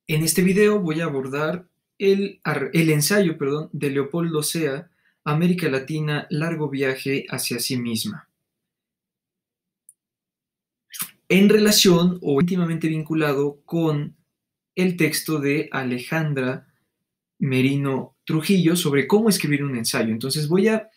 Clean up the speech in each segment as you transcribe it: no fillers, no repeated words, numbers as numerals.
En este video voy a abordar el ensayo, de Leopoldo Sea, América Latina, largo viaje hacia sí misma, en relación o íntimamente vinculado con el texto de Alejandra Merino Trujillo sobre cómo escribir un ensayo. Entonces voy a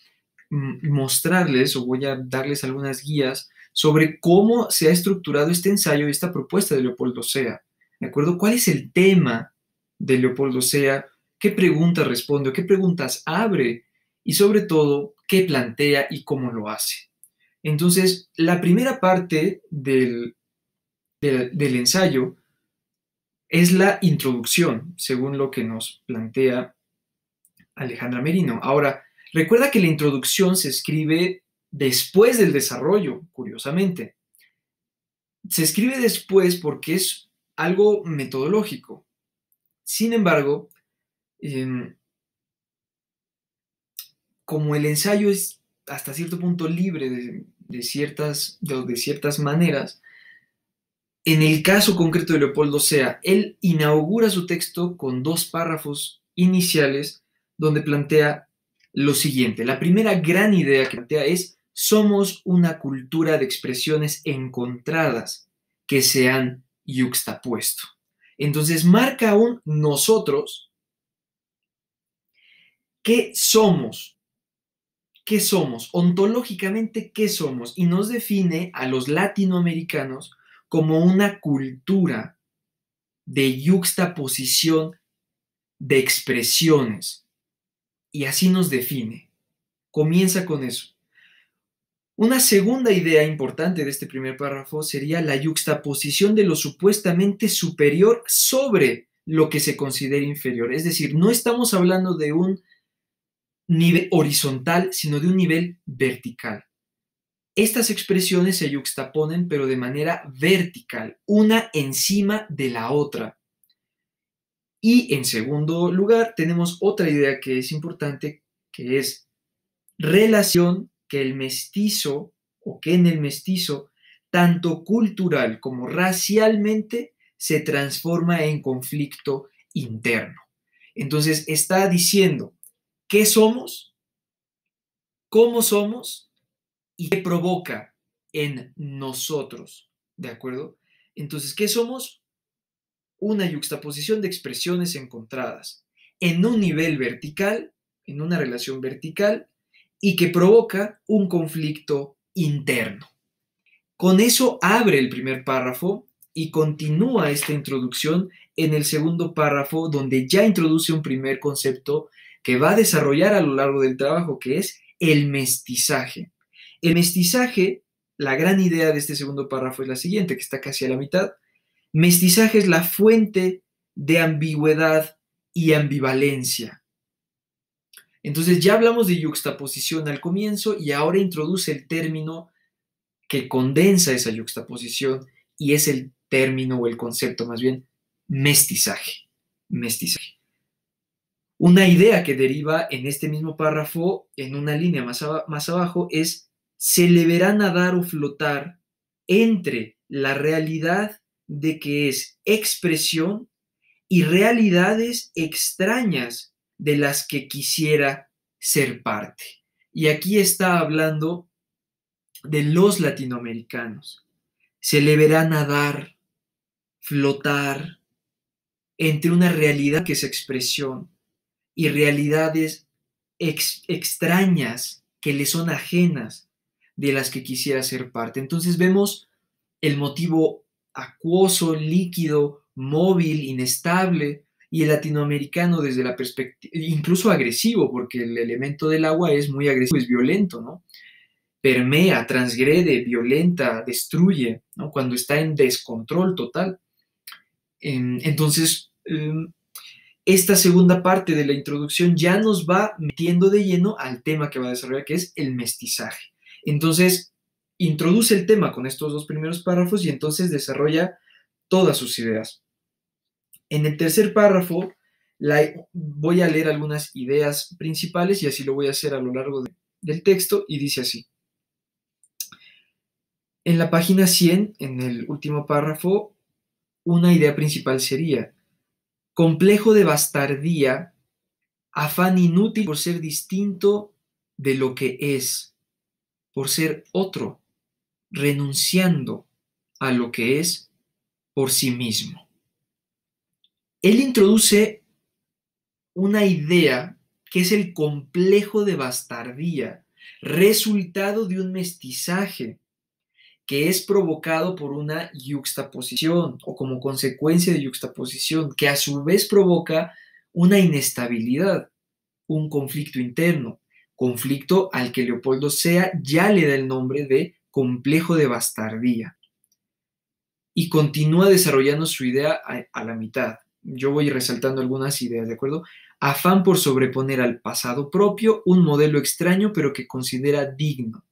mostrarles o voy a darles algunas guías sobre cómo se ha estructurado este ensayo y esta propuesta de Leopoldo Sea. ¿De acuerdo? ¿Cuál es el tema de Leopoldo Sea? ¿Qué preguntas responde o qué preguntas abre? Y sobre todo, ¿qué plantea y cómo lo hace? Entonces, la primera parte del ensayo es la introducción, según lo que nos plantea Alejandra Merino. Ahora, recuerda que la introducción se escribe después del desarrollo, curiosamente. Se escribe después porque es algo metodológico. Sin embargo, eh, como el ensayo es hasta cierto punto libre de ciertas maneras, en el caso concreto de Leopoldo Sea, él inaugura su texto con dos párrafos iniciales donde plantea lo siguiente. La primera gran idea que plantea es: somos una cultura de expresiones encontradas que se han yuxtapuesto. Entonces marca un nosotros. ¿Qué somos? ¿Qué somos? Ontológicamente, ¿qué somos? Y nos define a los latinoamericanos como una cultura de yuxtaposición de expresiones. Y así nos define. Comienza con eso. Una segunda idea importante de este primer párrafo sería la yuxtaposición de lo supuestamente superior sobre lo que se considera inferior. Es decir, no estamos hablando de un nivel horizontal, sino de un nivel vertical. Estas expresiones se yuxtaponen, pero de manera vertical, una encima de la otra. Y en segundo lugar, tenemos otra idea que es importante, que es relación que el mestizo o que en el mestizo, tanto cultural como racialmente, se transforma en conflicto interno. Entonces está diciendo qué somos, cómo somos y qué provoca en nosotros. ¿De acuerdo? Entonces, ¿qué somos? Una yuxtaposición de expresiones encontradas en un nivel vertical, en una relación vertical, y que provoca un conflicto interno. Con eso abre el primer párrafo y continúa esta introducción en el segundo párrafo, donde ya introduce un primer concepto que va a desarrollar a lo largo del trabajo, que es el mestizaje. El mestizaje, la gran idea de este segundo párrafo es la siguiente, que está casi a la mitad. Mestizaje es la fuente de ambigüedad y ambivalencia. Entonces ya hablamos de yuxtaposición al comienzo y ahora introduce el término que condensa esa yuxtaposición y es el término o el concepto más bien mestizaje. Mestizaje. Una idea que deriva en este mismo párrafo, en una línea más abajo, es: se le verá nadar o flotar entre la realidad de que es expresión y realidades extrañas de las que quisiera ser parte. Y aquí está hablando de los latinoamericanos. Se le verá nadar, flotar entre una realidad que es expresión y realidades extrañas que le son ajenas de las que quisiera ser parte. Entonces vemos el motivo acuoso, líquido, móvil, inestable, y el latinoamericano desde la perspectiva, incluso agresivo, porque el elemento del agua es muy agresivo, es violento, ¿no? Permea, transgrede, violenta, destruye, ¿no? Cuando está en descontrol total. Entonces, esta segunda parte de la introducción ya nos va metiendo de lleno al tema que va a desarrollar, que es el mestizaje. Entonces, introduce el tema con estos dos primeros párrafos y entonces desarrolla todas sus ideas. En el tercer párrafo voy a leer algunas ideas principales y así lo voy a hacer a lo largo del texto, y dice así. En la página 100, en el último párrafo, una idea principal sería: complejo de bastardía, afán inútil por ser distinto de lo que es, por ser otro, renunciando a lo que es por sí mismo. Él introduce una idea que es el complejo de bastardía, resultado de un mestizaje que es provocado por una yuxtaposición o como consecuencia de yuxtaposición, que a su vez provoca una inestabilidad, un conflicto interno, conflicto al que Leopoldo Sea ya le da el nombre de complejo de bastardía. Y continúa desarrollando su idea a la mitad. Yo voy resaltando algunas ideas, ¿de acuerdo? Afán por sobreponer al pasado propio un modelo extraño pero que considera digno.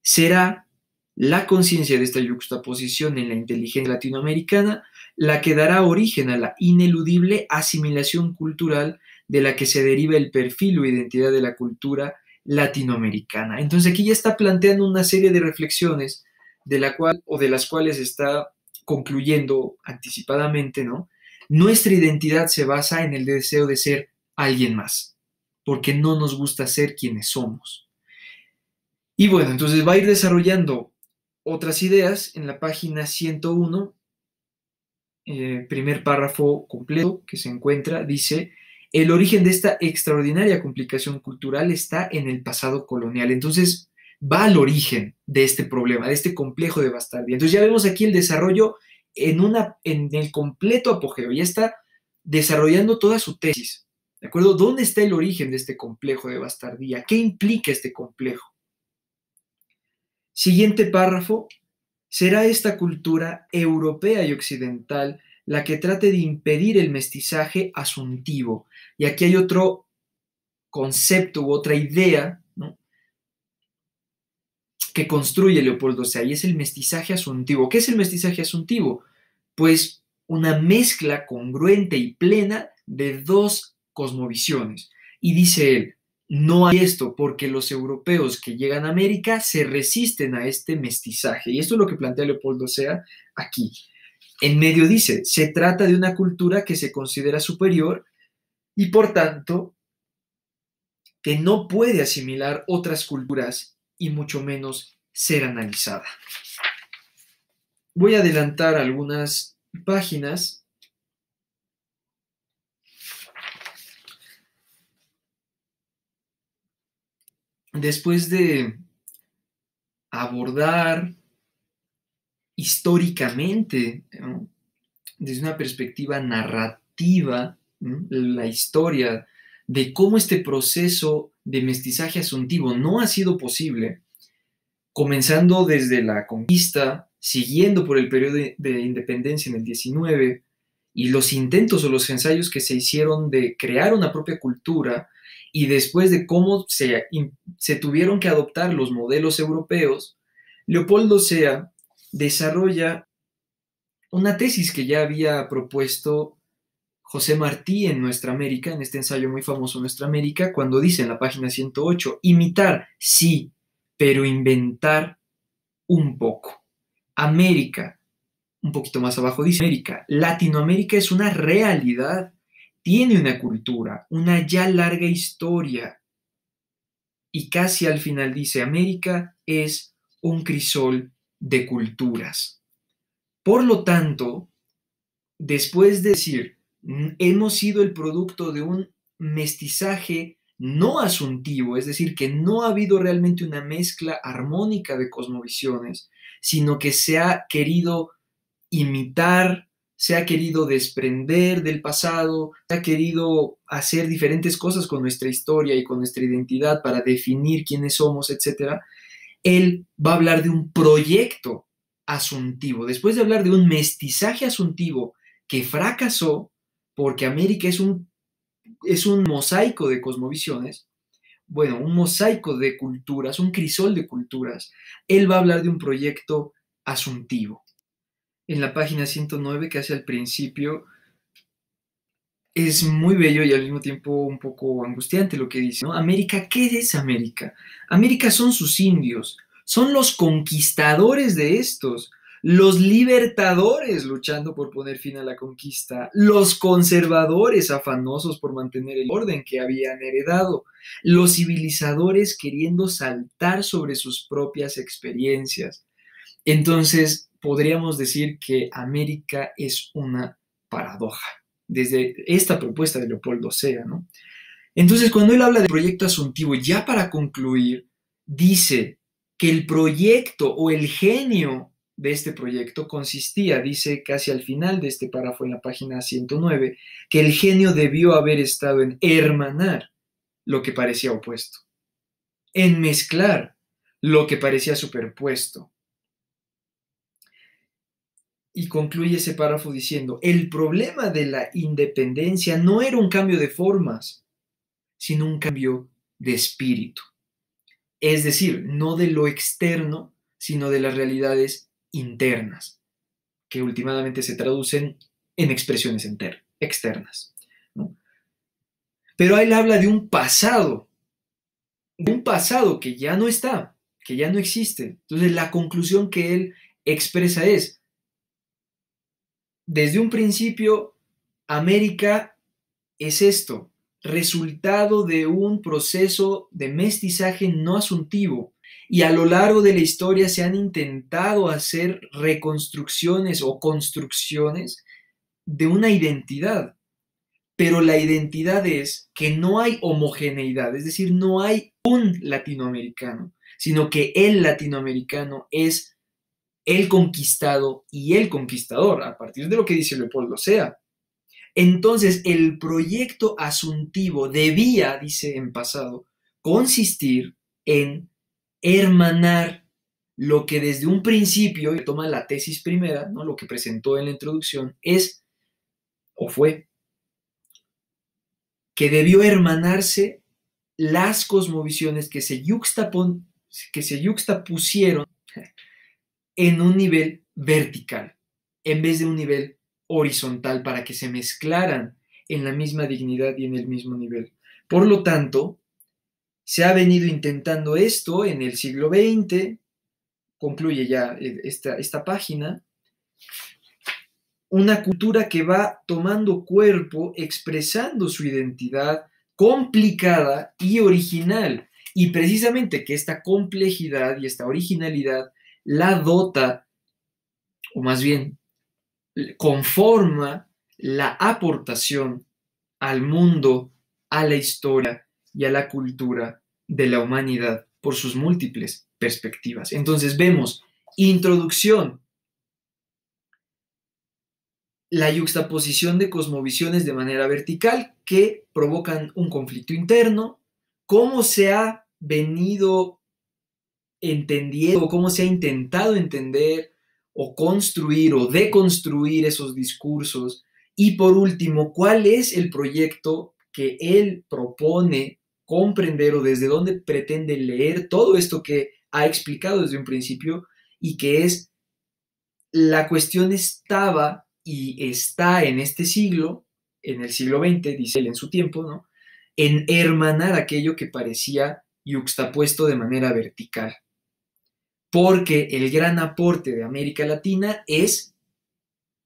Será la conciencia de esta yuxtaposición en la inteligencia latinoamericana la que dará origen a la ineludible asimilación cultural de la que se deriva el perfil o identidad de la cultura latinoamericana. Entonces aquí ya está planteando una serie de reflexiones de la cual o de las cuales está concluyendo anticipadamente, ¿no? Nuestra identidad se basa en el deseo de ser alguien más, porque no nos gusta ser quienes somos. Y bueno, entonces va a ir desarrollando otras ideas en la página 101, primer párrafo completo que se encuentra, dice, el origen de esta extraordinaria complicación cultural está en el pasado colonial. Entonces va al origen de este problema, de este complejo de bastardía. Entonces ya vemos aquí el desarrollo en el completo apogeo, ya está desarrollando toda su tesis, ¿de acuerdo? ¿Dónde está el origen de este complejo de bastardía? ¿Qué implica este complejo? Siguiente párrafo, será esta cultura europea y occidental la que trate de impedir el mestizaje asuntivo. Y aquí hay otro concepto u otra idea, ¿no?, que construye Leopoldo Sea, y es el mestizaje asuntivo. ¿Qué es el mestizaje asuntivo? Pues una mezcla congruente y plena de dos cosmovisiones. Y dice él, no hay esto porque los europeos que llegan a América se resisten a este mestizaje. Y esto es lo que plantea Leopoldo Sea aquí. En medio dice, se trata de una cultura que se considera superior y por tanto que no puede asimilar otras culturas y mucho menos ser analizada. Voy a adelantar algunas páginas. Después de abordar históricamente, ¿no?, desde una perspectiva narrativa, ¿no?, la historia de cómo este proceso de mestizaje asuntivo no ha sido posible, comenzando desde la conquista, siguiendo por el periodo de independencia en el 19, y los intentos o los ensayos que se hicieron de crear una propia cultura, y después de cómo se tuvieron que adoptar los modelos europeos, Leopoldo Sea desarrolla una tesis que ya había propuesto José Martí en Nuestra América, en este ensayo muy famoso Nuestra América, cuando dice en la página 108, imitar, sí, pero inventar un poco. América, un poquito más abajo dice América, Latinoamérica es una realidad, tiene una cultura, una ya larga historia, y casi al final dice, América es un crisol de culturas. Por lo tanto, después de decir, hemos sido el producto de un mestizaje no asuntivo, es decir, que no ha habido realmente una mezcla armónica de cosmovisiones, sino que se ha querido imitar, se ha querido desprender del pasado, se ha querido hacer diferentes cosas con nuestra historia y con nuestra identidad para definir quiénes somos, etc. Él va a hablar de un proyecto asuntivo. Después de hablar de un mestizaje asuntivo que fracasó, porque América es un mosaico de cosmovisiones, bueno, un mosaico de culturas, un crisol de culturas, él va a hablar de un proyecto asuntivo. En la página 109, que hace al principio, es muy bello y al mismo tiempo un poco angustiante lo que dice, ¿no? América, ¿qué es América? América son sus indios, son los conquistadores de estos, los libertadores luchando por poner fin a la conquista, los conservadores afanosos por mantener el orden que habían heredado, los civilizadores queriendo saltar sobre sus propias experiencias. Entonces, podríamos decir que América es una paradoja, desde esta propuesta de Leopoldo Sea, ¿no? Entonces, cuando él habla de proyecto asuntivo, ya para concluir, dice que el proyecto o el genio de este proyecto consistía, dice casi al final de este párrafo en la página 109, que el genio debió haber estado en hermanar lo que parecía opuesto, en mezclar lo que parecía superpuesto. Y concluye ese párrafo diciendo, el problema de la independencia no era un cambio de formas, sino un cambio de espíritu. Es decir, no de lo externo, sino de las realidades internas, que últimamente se traducen en expresiones externas, ¿no? Pero él habla de un pasado que ya no está, que ya no existe. Entonces la conclusión que él expresa es, desde un principio, América es esto, resultado de un proceso de mestizaje no asuntivo, y a lo largo de la historia se han intentado hacer reconstrucciones o construcciones de una identidad, pero la identidad es que no hay homogeneidad, es decir, no hay un latinoamericano, sino que el latinoamericano es el conquistado y el conquistador, a partir de lo que dice Leopoldo Sea. Entonces, el proyecto asuntivo debía, dice en pasado, consistir en hermanar lo que desde un principio, y toma la tesis primera, ¿no? Lo que presentó en la introducción, es o fue que debió hermanarse las cosmovisiones que se yuxtapusieron en un nivel vertical, en vez de un nivel horizontal, para que se mezclaran en la misma dignidad y en el mismo nivel. Por lo tanto, se ha venido intentando esto en el siglo XX, concluye ya esta página, una cultura que va tomando cuerpo, expresando su identidad complicada y original. Y precisamente que esta complejidad y esta originalidad la dota, o más bien conforma la aportación al mundo, a la historia y a la cultura de la humanidad por sus múltiples perspectivas. Entonces vemos introducción, la yuxtaposición de cosmovisiones de manera vertical que provocan un conflicto interno, cómo se ha venido entendiendo, cómo se ha intentado entender o construir o deconstruir esos discursos, y por último, cuál es el proyecto que él propone comprender o desde dónde pretende leer todo esto que ha explicado desde un principio, y que es la cuestión estaba y está en este siglo, en el siglo XX, dice él en su tiempo, ¿no? En hermanar aquello que parecía yuxtapuesto de manera vertical. Porque el gran aporte de América Latina es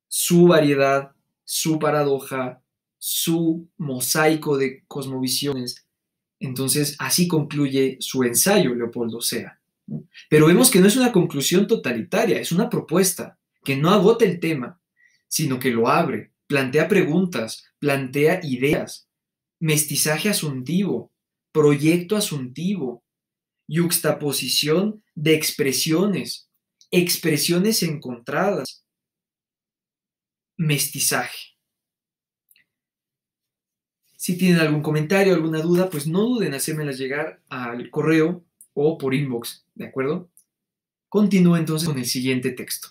su variedad, su paradoja, su mosaico de cosmovisiones. Entonces, así concluye su ensayo Leopoldo Sea, ¿no? Pero vemos que no es una conclusión totalitaria, es una propuesta que no agota el tema, sino que lo abre, plantea preguntas, plantea ideas, mestizaje asuntivo, proyecto asuntivo, yuxtaposición de expresiones, expresiones encontradas, mestizaje. Si tienen algún comentario, alguna duda, pues no duden en hacérmelas llegar al correo o por inbox, ¿de acuerdo? Continúo entonces con el siguiente texto.